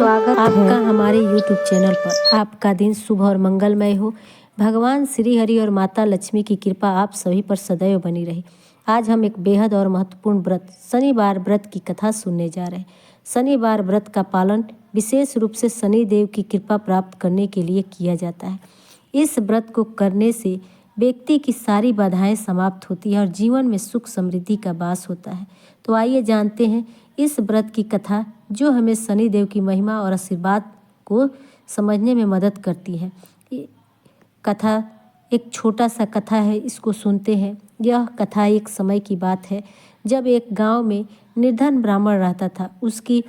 स्वागत आपका हमारे YouTube चैनल पर। आपका दिन शुभ और मंगलमय हो। भगवान श्री हरि और माता लक्ष्मी की कृपा आप सभी पर सदैव बनी रहे। आज हम एक बेहद और महत्वपूर्ण व्रत शनिवार व्रत की कथा सुनने जा रहे हैं। शनिवार व्रत का पालन विशेष रूप से शनि देव की कृपा प्राप्त करने के लिए किया जाता है। इस व्रत को करने से व्यक्ति की सारी बाधाएं समाप्त होती है और जीवन में सुख समृद्धि का वास होता है। तो आइए जानते हैं इस व्रत की कथा, जो हमें शनि देव की महिमा और आशीर्वाद को समझने में मदद करती है। कथा एक छोटा सा कथा है, इसको सुनते हैं। यह कथा एक समय की बात है जब एक गांव में निर्धन ब्राह्मण रहता था। उसकी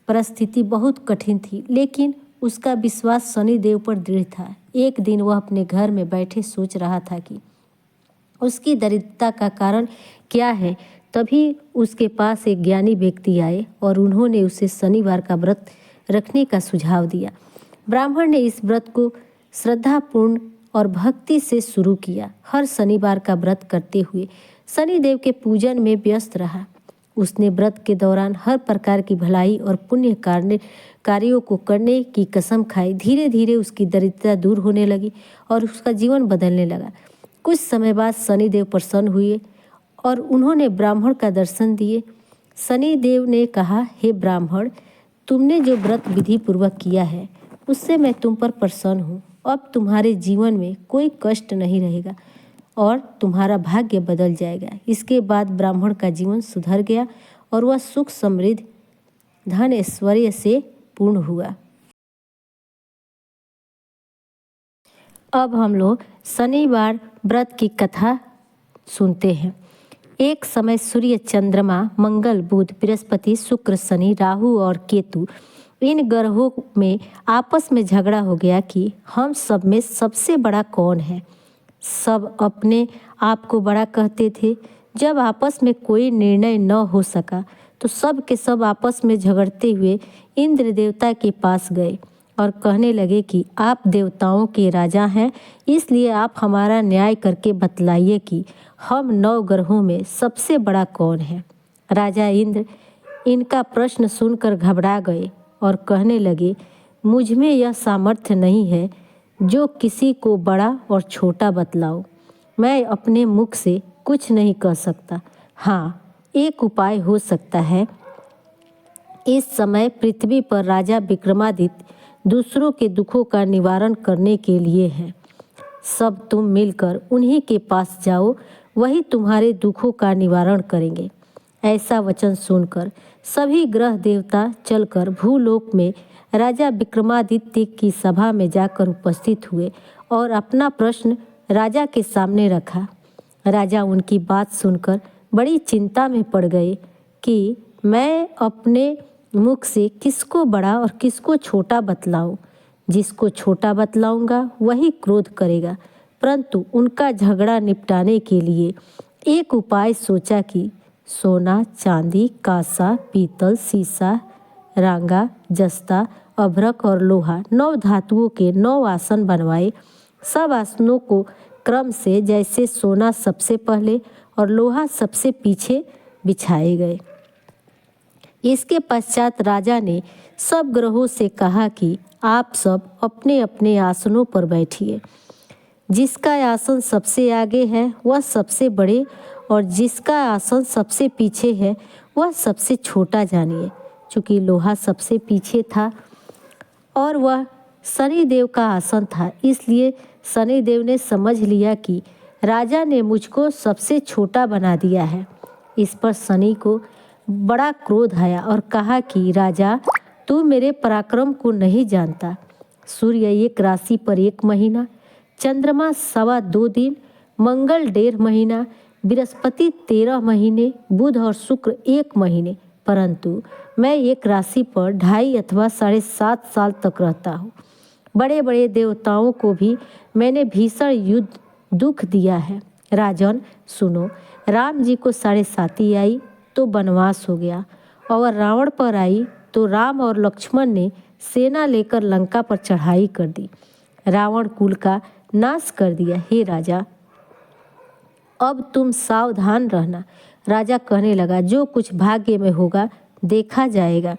परिस्थिति बहुत कठिन थी, लेकिन उसका विश्वास शनि देव पर दृढ़ था। एक दिन वह अपने घर में बैठे सोच रहा था कि उसकी दरिद्रता का कारण क्या है। तभी उसके पास एक ज्ञानी व्यक्ति आए और उन्होंने उसे शनिवार का व्रत रखने का सुझाव दिया। ब्राह्मण ने इस व्रत को श्रद्धापूर्ण और भक्ति से शुरू किया। हर शनिवार का व्रत करते हुए शनि देव के पूजन में व्यस्त रहा। उसने व्रत के दौरान हर प्रकार की भलाई और पुण्य कार्यों को करने की कसम खाई। धीरे धीरे उसकी दरिद्रता दूर होने लगी और उसका जीवन बदलने लगा। कुछ समय बाद शनि देव प्रसन्न हुए और उन्होंने ब्राह्मण का दर्शन दिए। शनि देव ने कहा, हे ब्राह्मण, तुमने जो व्रत विधि पूर्वक किया है उससे मैं तुम पर प्रसन्न हूँ। अब तुम्हारे जीवन में कोई कष्ट नहीं रहेगा और तुम्हारा भाग्य बदल जाएगा। इसके बाद ब्राह्मण का जीवन सुधर गया और वह सुख समृद्ध धन ऐश्वर्य से पूर्ण हुआ। अब हम लोग शनिवार व्रत की कथा सुनते हैं। एक समय सूर्य, चंद्रमा, मंगल, बुध, बृहस्पति, शुक्र, शनि, राहु और केतु, इन ग्रहों में आपस में झगड़ा हो गया कि हम सब में सबसे बड़ा कौन है। सब अपने आप को बड़ा कहते थे। जब आपस में कोई निर्णय न हो सका तो सब के सब आपस में झगड़ते हुए इंद्र देवता के पास गए और कहने लगे कि आप देवताओं के राजा हैं, इसलिए आप हमारा न्याय करके बतलाइए कि हम 9 ग्रहों में सबसे बड़ा कौन है। राजा इंद्र इनका प्रश्न सुनकर घबरा गए और कहने लगे, मुझ में यह सामर्थ्य नहीं है जो किसी को बड़ा और छोटा बतलाऊं। मैं अपने मुख से कुछ नहीं कह सकता। हाँ, एक उपाय हो सकता है। इस समय पृथ्वी पर राजा विक्रमादित्य दूसरों के दुखों का निवारण करने के लिए हैं। सब तुम मिलकर उन्हीं के पास जाओ, वही तुम्हारे दुखों का निवारण करेंगे। ऐसा वचन सुनकर सभी ग्रह देवता चलकर भूलोक में राजा विक्रमादित्य की सभा में जाकर उपस्थित हुए और अपना प्रश्न राजा के सामने रखा। राजा उनकी बात सुनकर बड़ी चिंता में पड़ गए कि मैं अपने मुख से किसको बड़ा और किसको छोटा बतलाऊं। जिसको छोटा बतलाऊंगा वही क्रोध करेगा। परंतु उनका झगड़ा निपटाने के लिए एक उपाय सोचा कि सोना, चांदी, कांसा, पीतल, सीसा, रांगा, जस्ता, अभ्रक और लोहा 9 धातुओं के 9 आसन बनवाए। सब आसनों को क्रम से, जैसे सोना सबसे पहले और लोहा सबसे पीछे बिछाए गए। इसके पश्चात राजा ने सब ग्रहों से कहा कि आप सब अपने अपने आसनों पर बैठिए। जिसका आसन सबसे आगे है वह सबसे बड़े और जिसका आसन सबसे पीछे है वह सबसे छोटा जानिए। चूँकि लोहा सबसे पीछे था और वह शनि देव का आसन था, इसलिए शनि देव ने समझ लिया कि राजा ने मुझको सबसे छोटा बना दिया है। इस पर शनि को बड़ा क्रोध आया और कहा कि राजा, तू मेरे पराक्रम को नहीं जानता। सूर्य एक राशि पर 1 महीना, चंद्रमा 2.25 दिन, मंगल 1.5 महीना, बृहस्पति 13 महीने, बुध और शुक्र 1 महीने, परंतु मैं एक राशि पर 2.5 अथवा 7.5 साल तक रहता हूँ। बड़े बड़े देवताओं को भी मैंने भीषण दुख दिया है। राजन सुनो, राम जी को 7.5 आई तो वनवास हो गया और रावण पर आई तो राम और लक्ष्मण ने सेना लेकर लंका पर चढ़ाई कर दी, रावण कुल का नाश कर दिया। हे राजा, अब तुम सावधान रहना। राजा कहने लगा, जो कुछ भाग्य में होगा देखा जाएगा।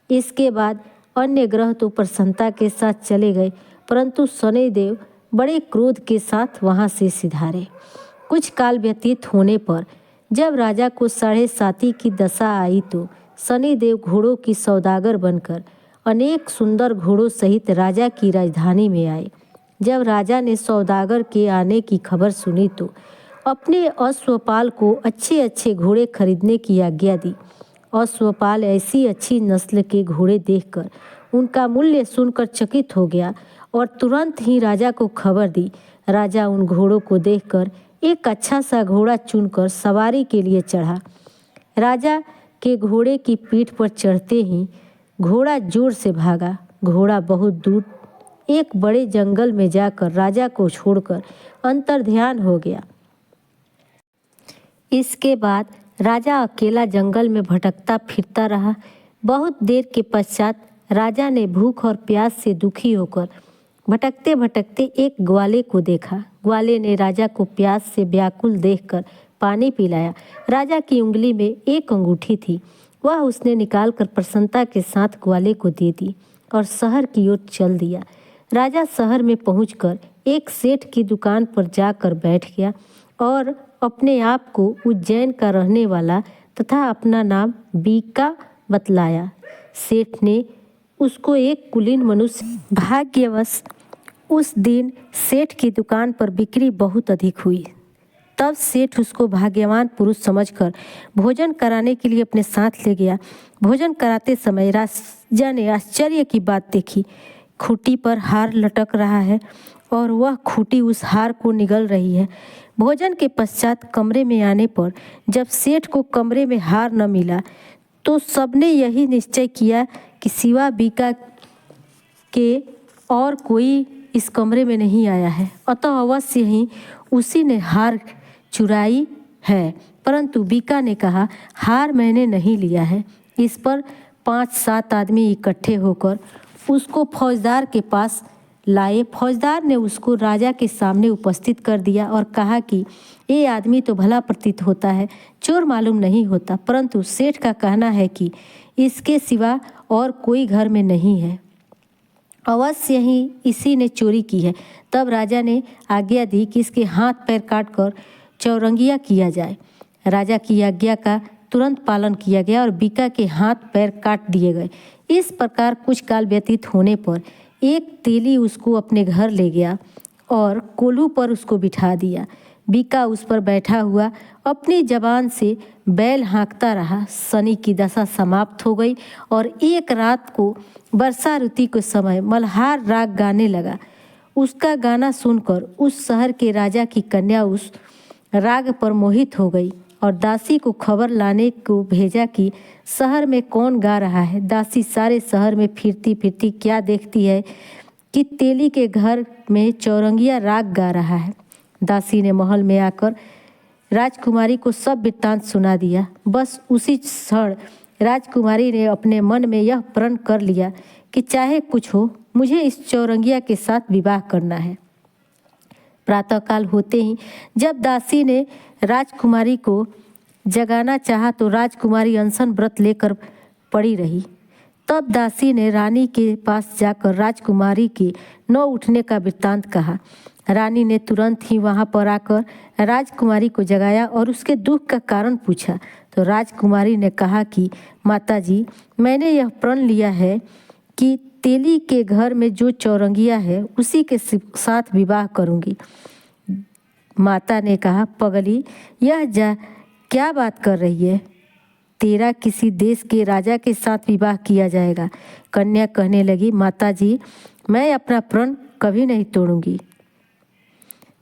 इसके बाद अन्य ग्रह तो प्रसन्नता के साथ चले गए, परंतु शनिदेव बड़े क्रोध के साथ वहां से सिधारे। कुछ काल व्यतीत होने पर जब राजा को 7.5 की दशा आई तो शनिदेव घोड़ों की सौदागर बनकर अनेक सुंदर घोड़ों सहित राजा की राजधानी में आए। जब राजा ने सौदागर के आने की खबर सुनी तो अपने अश्वपाल को अच्छे अच्छे घोड़े खरीदने की आज्ञा दी। अश्वपाल ऐसी अच्छी नस्ल के घोड़े देखकर उनका मूल्य सुनकर चकित हो गया और तुरंत ही राजा को खबर दी। राजा उन घोड़ों को देखकर एक अच्छा सा घोड़ा चुनकर सवारी के लिए चढ़ा। राजा के घोड़े की पीठ पर चढ़ते ही घोड़ा जोर से भागा। घोड़ा बहुत दूर एक बड़े जंगल में जाकर राजा को छोड़कर अंतर्ध्यान हो गया। इसके बाद राजा अकेला जंगल में भटकता फिरता रहा। बहुत देर के पश्चात राजा ने भूख और प्यास से दुखी होकर भटकते भटकते एक ग्वाले को देखा। ग्वाले ने राजा को प्यास से व्याकुल देखकर पानी पिलाया। राजा की उंगली में एक अंगूठी थी, वह उसने निकालकर प्रसन्नता के साथ ग्वाले को दे दी और शहर की ओर चल दिया। राजा शहर में पहुंचकर एक सेठ की दुकान पर जाकर बैठ गया और अपने आप को उज्जैन का रहने वाला तथा अपना नाम बीका बतलाया। सेठ ने उसको एक कुलीन मनुष्य। भाग्यवश उस दिन सेठ की दुकान पर बिक्री बहुत अधिक हुई। तब सेठ उसको भाग्यवान पुरुष समझकर भोजन कराने के लिए अपने साथ ले गया। भोजन कराते समय राजा ने आश्चर्य की बात देखी। खूंटी पर हार लटक रहा है और वह खूंटी उस हार को निगल रही है। भोजन के पश्चात कमरे में आने पर जब सेठ को कमरे में हार न मिला तो सबने यही निश्चय किया कि सिवा बीका के और कोई इस कमरे में नहीं आया है, अतः अवश्य ही उसी ने हार चुराई है। परंतु बीका ने कहा, हार मैंने नहीं लिया है। इस पर 5-7 आदमी इकट्ठे होकर उसको फौजदार के पास लाए। फौजदार ने उसको राजा के सामने उपस्थित कर दिया और कहा कि ये आदमी तो भला प्रतीत होता है, चोर मालूम नहीं होता, परंतु सेठ का कहना है कि इसके सिवा और कोई घर में नहीं है, अवश्य ही इसी ने चोरी की है। तब राजा ने आज्ञा दी कि इसके हाथ पैर काटकर चौरंगिया किया जाए। राजा की आज्ञा का तुरंत पालन किया गया और बीका के हाथ पैर काट दिए गए। इस प्रकार कुछ काल व्यतीत होने पर एक तेली उसको अपने घर ले गया और कोल्हू पर उसको बिठा दिया। बीका उस पर बैठा हुआ अपनी जबान से बैल हाँकता रहा। शनि की दशा समाप्त हो गई और एक रात को वर्षा ऋतु के समय मल्हार राग गाने लगा। उसका गाना सुनकर उस शहर के राजा की कन्या उस राग पर मोहित हो गई और दासी को खबर लाने को भेजा कि शहर में कौन गा रहा है। दासी सारे शहर में फिरती फिरती क्या देखती है कि तेली के घर में चौरंगिया राग गा रहा है। दासी ने महल में आकर राजकुमारी को सब वृत्तांत सुना दिया। बस उसी क्षण राजकुमारी ने अपने मन में यह प्रण कर लिया कि चाहे कुछ हो, मुझे इस चौरंगिया के साथ विवाह करना है। प्रातःकाल होते ही जब दासी ने राजकुमारी को जगाना चाहा तो राजकुमारी अनशन व्रत लेकर पड़ी रही। तब दासी ने रानी के पास जाकर राजकुमारी के न उठने का वृत्तांत कहा। रानी ने तुरंत ही वहां पर आकर राजकुमारी को जगाया और उसके दुख का कारण पूछा। तो राजकुमारी ने कहा कि माताजी, मैंने यह प्रण लिया है कि तेली के घर में जो चौरंगिया है उसी के साथ विवाह करूंगी। माता ने कहा, पगली, यह क्या बात कर रही है? तेरा किसी देश के राजा के साथ विवाह किया जाएगा। कन्या कहने लगी, माताजी, मैं अपना प्रण कभी नहीं तोड़ूंगी।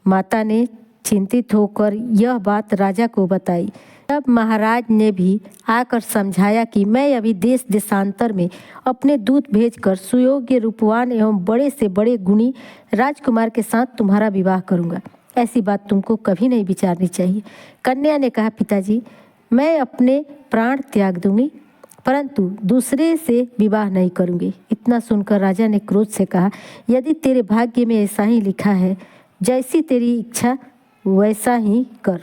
माता ने चिंतित होकर यह बात राजा को बताई। तब महाराज ने भी आकर समझाया कि मैं अभी देश देशांतर में अपने दूत भेजकर सुयोग्य, रूपवान एवं बड़े से बड़े गुणी राजकुमार के साथ तुम्हारा विवाह करूंगा। ऐसी बात तुमको कभी नहीं विचारनी चाहिए। कन्या ने कहा, पिताजी, मैं अपने प्राण त्याग दूंगी, परंतु दूसरे से विवाह नहीं करूंगी। इतना सुनकर राजा ने क्रोध से कहा, यदि तेरे भाग्य में ऐसा ही लिखा है, जैसी तेरी इच्छा वैसा ही कर।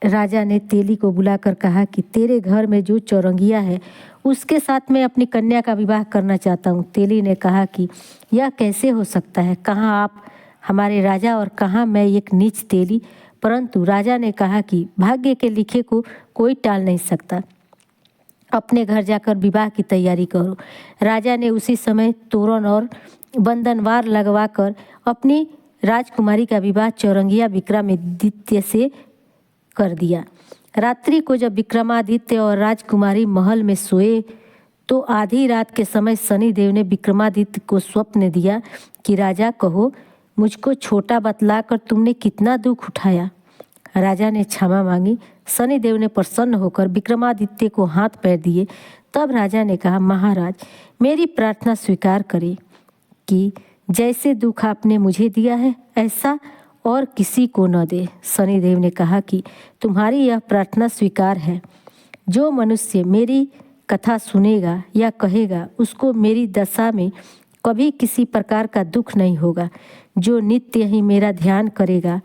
राजा ने तेली को बुलाकर कहा कि तेरे घर में जो चौरंगिया है उसके साथ मैं अपनी कन्या का विवाह करना चाहता हूँ। तेली ने कहा कि यह कैसे हो सकता है? कहाँ आप हमारे राजा और कहाँ मैं एक नीच तेली? परंतु राजा ने कहा कि भाग्य के लिखे को कोई टाल नहीं सकता। अपने घर जाकर विवाह की तैयारी करो। राजा ने उसी समय तोरण और बंधनवार लगवाकर अपनी राजकुमारी का विवाह चौरंगिया विक्रमादित्य से कर दिया। रात्रि को जब विक्रमादित्य और राजकुमारी महल में सोए तो आधी रात के समय शनिदेव ने विक्रमादित्य को स्वप्न दिया कि राजा कहो, मुझको छोटा बतलाकर तुमने कितना दुख उठाया। राजा ने क्षमा मांगी। शनिदेव ने प्रसन्न होकर विक्रमादित्य को हाथ पैर दिए। तब राजा ने कहा, महाराज, मेरी प्रार्थना स्वीकार करें कि जैसे दुख आपने मुझे दिया है ऐसा और किसी को न दे। शनिदेव ने कहा कि तुम्हारी यह प्रार्थना स्वीकार है। जो मनुष्य मेरी कथा सुनेगा या कहेगा उसको मेरी दशा में कभी किसी प्रकार का दुख नहीं होगा। जो नित्य ही मेरा ध्यान करेगा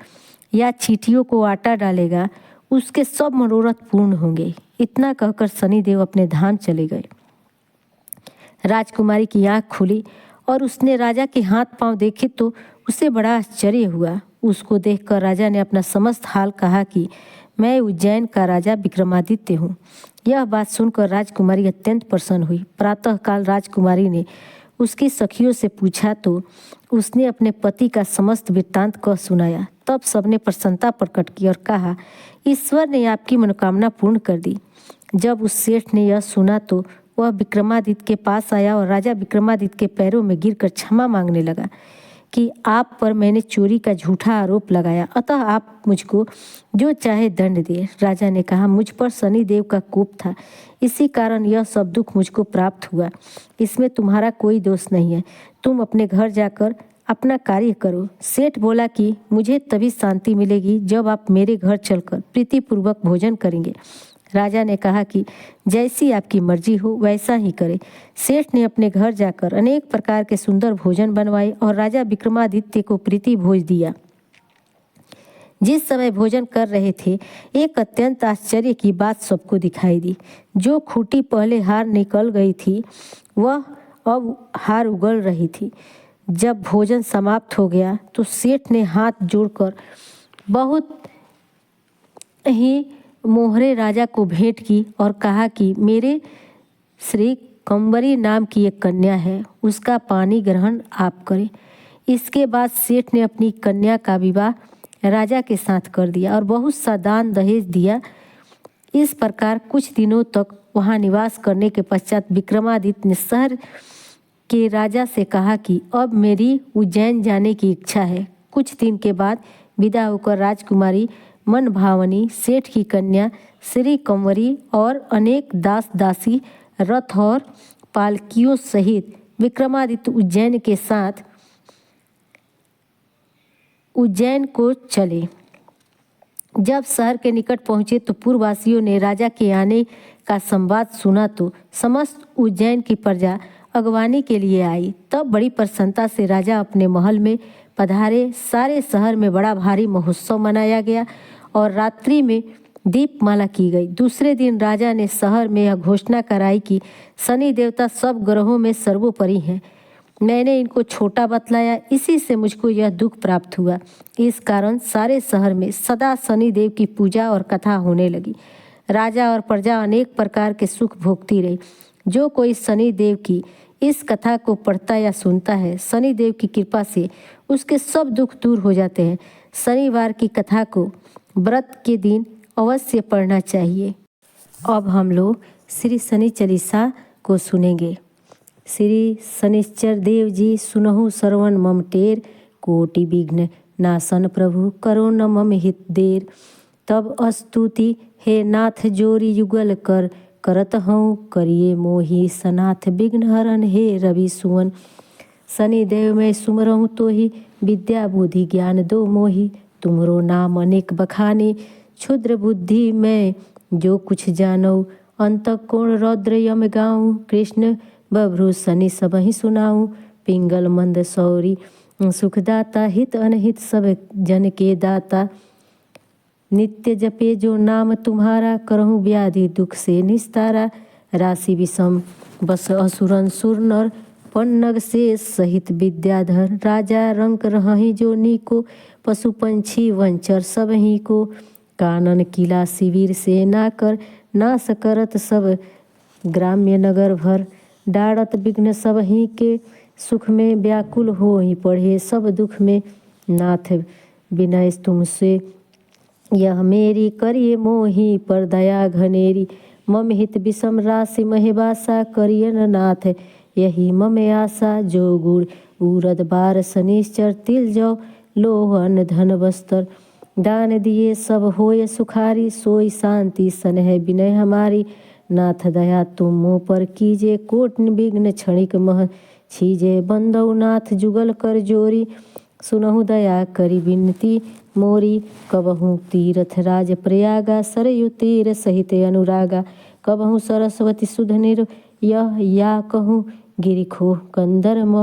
या चींटियों को आटा डालेगा उसके सब मनोरथ पूर्ण होंगे। इतना कहकर शनिदेव अपने धाम चले गए। राजकुमारी की आंख खुली और उसने राजा के हाथ पांव देखे तो उसे बड़ा आश्चर्य हुआ। उसको देखकर राजा ने अपना समस्त हाल कहा कि मैं उज्जैन का राजा विक्रमादित्य हूँ। यह बात सुनकर राजकुमारी अत्यंत प्रसन्न हुई। प्रातःकाल राजकुमारी ने उसकी सखियों से पूछा तो उसने अपने पति का समस्त वृत्तांत कह सुनाया। तब सबने प्रसन्नता प्रकट की और कहा, ईश्वर ने आपकी मनोकामना पूर्ण कर दी। जब उस सेठ ने यह सुना तो वह विक्रमादित्य के पास आया और राजा विक्रमादित्य के पैरों में गिरकर क्षमा मांगने लगा कि आप पर मैंने चोरी का झूठा आरोप लगाया, अतः आप मुझको जो चाहे दंड दे। राजा ने कहा, मुझ पर शनिदेव का कोप था, इसी कारण यह सब दुख मुझको प्राप्त हुआ। इसमें तुम्हारा कोई दोष नहीं है। तुम अपने घर जाकर अपना कार्य करो। सेठ बोला कि मुझे तभी शांति मिलेगी जब आप मेरे घर चलकर प्रीतिपूर्वक भोजन करेंगे। राजा ने कहा कि जैसी आपकी मर्जी हो वैसा ही करे। सेठ ने अपने घर जाकर अनेक प्रकार के सुंदर भोजन बनवाए और राजा विक्रमादित्य को प्रीति भोज दिया। जिस समय भोजन कर रहे थे एक अत्यंत आश्चर्य की बात सबको दिखाई दी। जो खूंटी पहले हार निकल गई थी वह अब हार उगल रही थी। जब भोजन समाप्त हो गया तो सेठ ने हाथ जोड़कर बहुत ही मोहरे राजा को भेंट की और कहा कि मेरे श्री कंबरी नाम की एक कन्या है, उसका पानी ग्रहण आप करें। इसके बाद सेठ ने अपनी कन्या का विवाह राजा के साथ कर दिया और बहुत सा दान दहेज दिया। इस प्रकार कुछ दिनों तक वहाँ निवास करने के पश्चात विक्रमादित्य ने शहर के राजा से कहा कि अब मेरी उज्जैन जाने की इच्छा है। कुछ दिन के बाद विदा होकर राजकुमारी मन भावनी, सेठ की कन्या श्री कंवरी और अनेक दास दासी रथ और पालकियों सहित विक्रमादित्य उज्जैन के साथ उज्जैन को चले। जब शहर के निकट पहुंचे तो पूर्ववासियों ने राजा के आने का संवाद सुना तो समस्त उज्जैन की प्रजा अगवानी के लिए आई। तब बड़ी प्रसन्नता से राजा अपने महल में पधारे। सारे शहर में बड़ा भारी महोत्सव मनाया गया और रात्रि में दीपमाला की गई। दूसरे दिन राजा ने शहर में यह घोषणा कराई कि शनि देवता सब ग्रहों में सर्वोपरि हैं। मैंने इनको छोटा बतलाया, इसी से मुझको यह दुख प्राप्त हुआ। इस कारण सारे शहर में सदा शनि देव की पूजा और कथा होने लगी। राजा और प्रजा अनेक प्रकार के सुख भोगती रही। जो कोई शनि देव की इस कथा को पढ़ता या सुनता है, शनि देव की कृपा से उसके सब दुख दूर हो जाते हैं। शनिवार की कथा को व्रत के दिन अवश्य पढ़ना चाहिए। अब हम लोग श्री शनि चालीसा को सुनेंगे। श्री शनिश्चर देव जी सुनहु श्रवण मम टेर, कोटि विघ्न नाशन प्रभु करो न मम हित देर। तब अस्तुति हे नाथ जोरी युगल कर, करत हूँ करिए मोहि सनाथ विघ्न हरन हे रवि सुवन। शनि देव मैं सुमरहूँ तो ही विद्या बुद्धि ज्ञान दो मोहि, तुमरो नाम अनेक बखाने क्षुद्र बुद्धि मैं जो कुछ जानो। अंतकोण रौद्र यम गाऊँ, कृष्ण बभ्रु शनि सबहि सुनाऊँ। पिंगल मंद सौरी सुखदाता, हित अनहित सब जन के दाता। नित्य जपे जो नाम तुम्हारा, करहूँ व्याधि दुख से निस्तारा। राशि विषम बस असुरन सुर नर पन्नग से सहित विद्याधर राजा रंक रही जो नीको पशु पंछी वंचर सब ही को कानन किला शिविर से ना कर नाश करत सब ग्राम्य नगर भर डारत विघ्न सब ही के सुख में व्याकुल हो ही पढ़े सब दुख में नाथ विनय तुमसे यह मेरी करिए मोही पर दया घनेरी मम हित विषम राशि महिबासा करियन नाथ यही मम आशा जो गुड़ उरद बार शनिश्चर तिल जो लोहन धन वस्त्र दान दिए सब होय सुखारी सोई शांति सनह विनय हमारी नाथ दया तुम मुँह पर कीजे कोट विघ्न क्षणिक मह छीजे बंदौ नाथ जुगल कर जोरी सुनहु दया करी विनती मोरी कबहू तीरथ राज प्रयागा सरयु तीर सहित अनुरागा कबहू सरस्वती सुध निर यह या कहूँ गिरिखो कंदर्म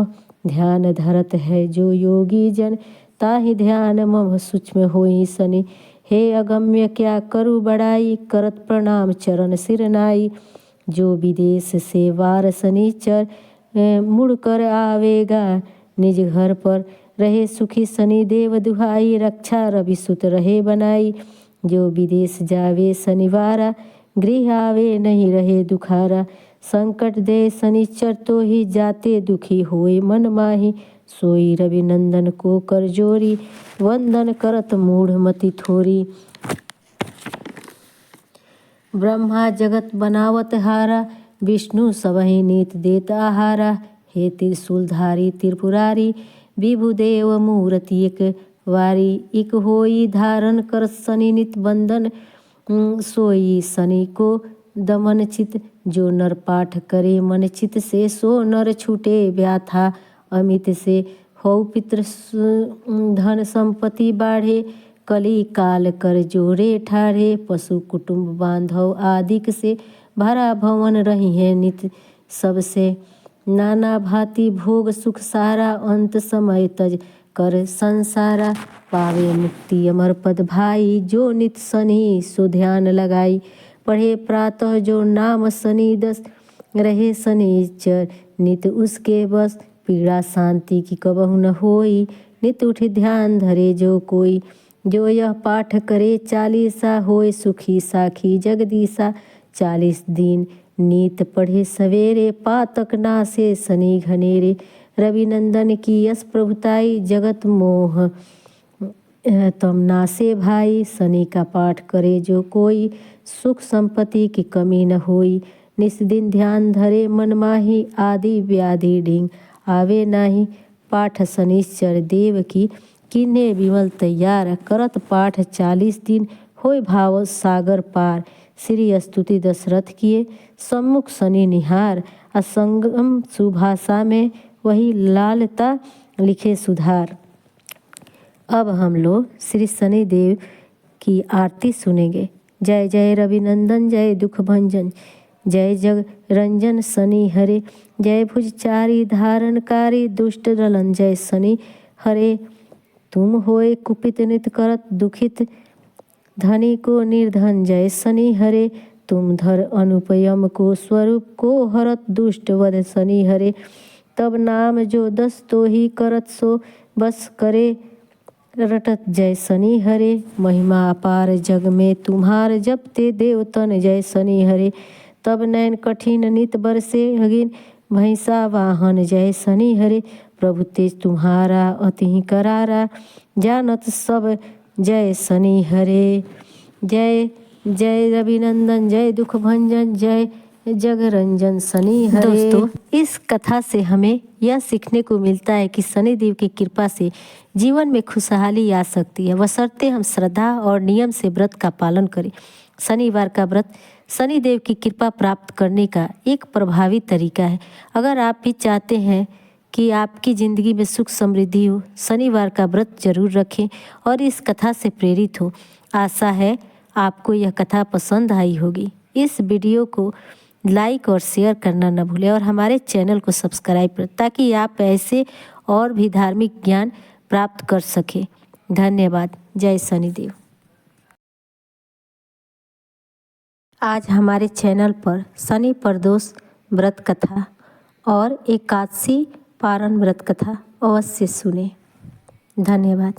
ध्यान धरत है जो योगी जन ताहि ध्यान मम सूक्ष्म होई सनि हे अगम्य क्या करूँ बड़ाई करत प्रणाम चरण सिर नाई जो विदेश से वार शनिचर मुड़ कर आवेगा निज घर पर रहे सुखी शनि देव दुहाई रक्षा रवि सुत रहे बनाई जो विदेश जावे शनिवारा गृह आवे नहीं रहे दुखारा संकट दे शनिचर तो ही जाते दुखी होए मन माही सोई रवि नंदन को कर जोरी वंदन करत मूढ़ मति थोरी ब्रह्मा जगत बनावत हारा विष्णु सबहि नीत देत आहारा हे त्रिशूलधारी त्रिपुरारी विभुदेव मूर्ति एक वारी इक होई धारण कर शनि नित बंधन सोई शनि को दमन चित जो नर पाठ करे मन चित से सो नर छूटे व्याथा अमित से हो पितृ धन संपत्ति बाढ़े कली काल कर जोरे ठाढ़े पशु कुटुंब बांधव आदिक से भरा भवन रही है नित सबसे नाना भांति भोग सुख सारा अंत समय तज कर संसारा पावे मुक्ति अमर पद भाई जो नित शनि सो ध्यान लगाई पढ़े प्रातः जो नाम शनि दस रहे शनिचर नित उसके बस पीड़ा शांति की कबहु न होई नित उठ ध्यान धरे जो कोई जो यह पाठ करे 40 होए सुखी साखी जगदीशा 40 दिन नीत पढ़े सवेरे पातक नासे शनि घनेरे रवि नंदन की यश प्रभुताई जगत मोह तम नासे भाई शनि का पाठ करे जो कोई सुख संपत्ति की कमी न होई निस्दिन ध्यान धरे मन माही आदि व्याधि ढींग आवे नाही पाठ शनिश्चर देव की किन्हे विमल तैयार करत पाठ 40 दिन होय भाव सागर पार श्री स्तुति दशरथ किए सम्मुख शनि निहार असंगम सुभाषा में वही लालता लिखे सुधार। अब हम लोग श्री शनि देव की आरती सुनेंगे। जय जय रविनंदन जय दुख भंजन जय जग रंजन शनि हरे जय भुजचारी धारणकारी दुष्ट दलन जय शनि हरे तुम होए कुपित नित करत दुखित धनी को निर्धन जय शनि हरे तुम धर अनुपयम को स्वरूप को हरत दुष्ट वध शनि हरे तब नाम जो 10 तो ही करत सो बस करे रटत जय शनि हरे महिमा अपार जग में तुम्हार जपते देवतन जय शनि हरे तब नैन कठिन नित बरसे अगिन भैंसा वाहन जय शनि हरे प्रभु तेज तुम्हारा अति करारा जानत सब जय शनि हरे जय जय रविनंदन जय दुख भंजन जय जगरंजन शनि हरे। दोस्तों इस कथा से हमें यह सीखने को मिलता है कि शनिदेव की कृपा से जीवन में खुशहाली आ सकती है बशर्ते हम श्रद्धा और नियम से व्रत का पालन करें। शनिवार का व्रत शनिदेव की कृपा प्राप्त करने का एक प्रभावी तरीका है। अगर आप भी चाहते हैं कि आपकी ज़िंदगी में सुख समृद्धि हो शनिवार का व्रत जरूर रखें और इस कथा से प्रेरित हो। आशा है आपको यह कथा पसंद आई होगी। इस वीडियो को लाइक और शेयर करना न भूलें और हमारे चैनल को सब्सक्राइब करें ताकि आप ऐसे और भी धार्मिक ज्ञान प्राप्त कर सकें। धन्यवाद। जय शनिदेव। आज हमारे चैनल पर शनि प्रदोष व्रत कथा और एकादशी पारण व्रत कथा अवश्य सुने। धन्यवाद।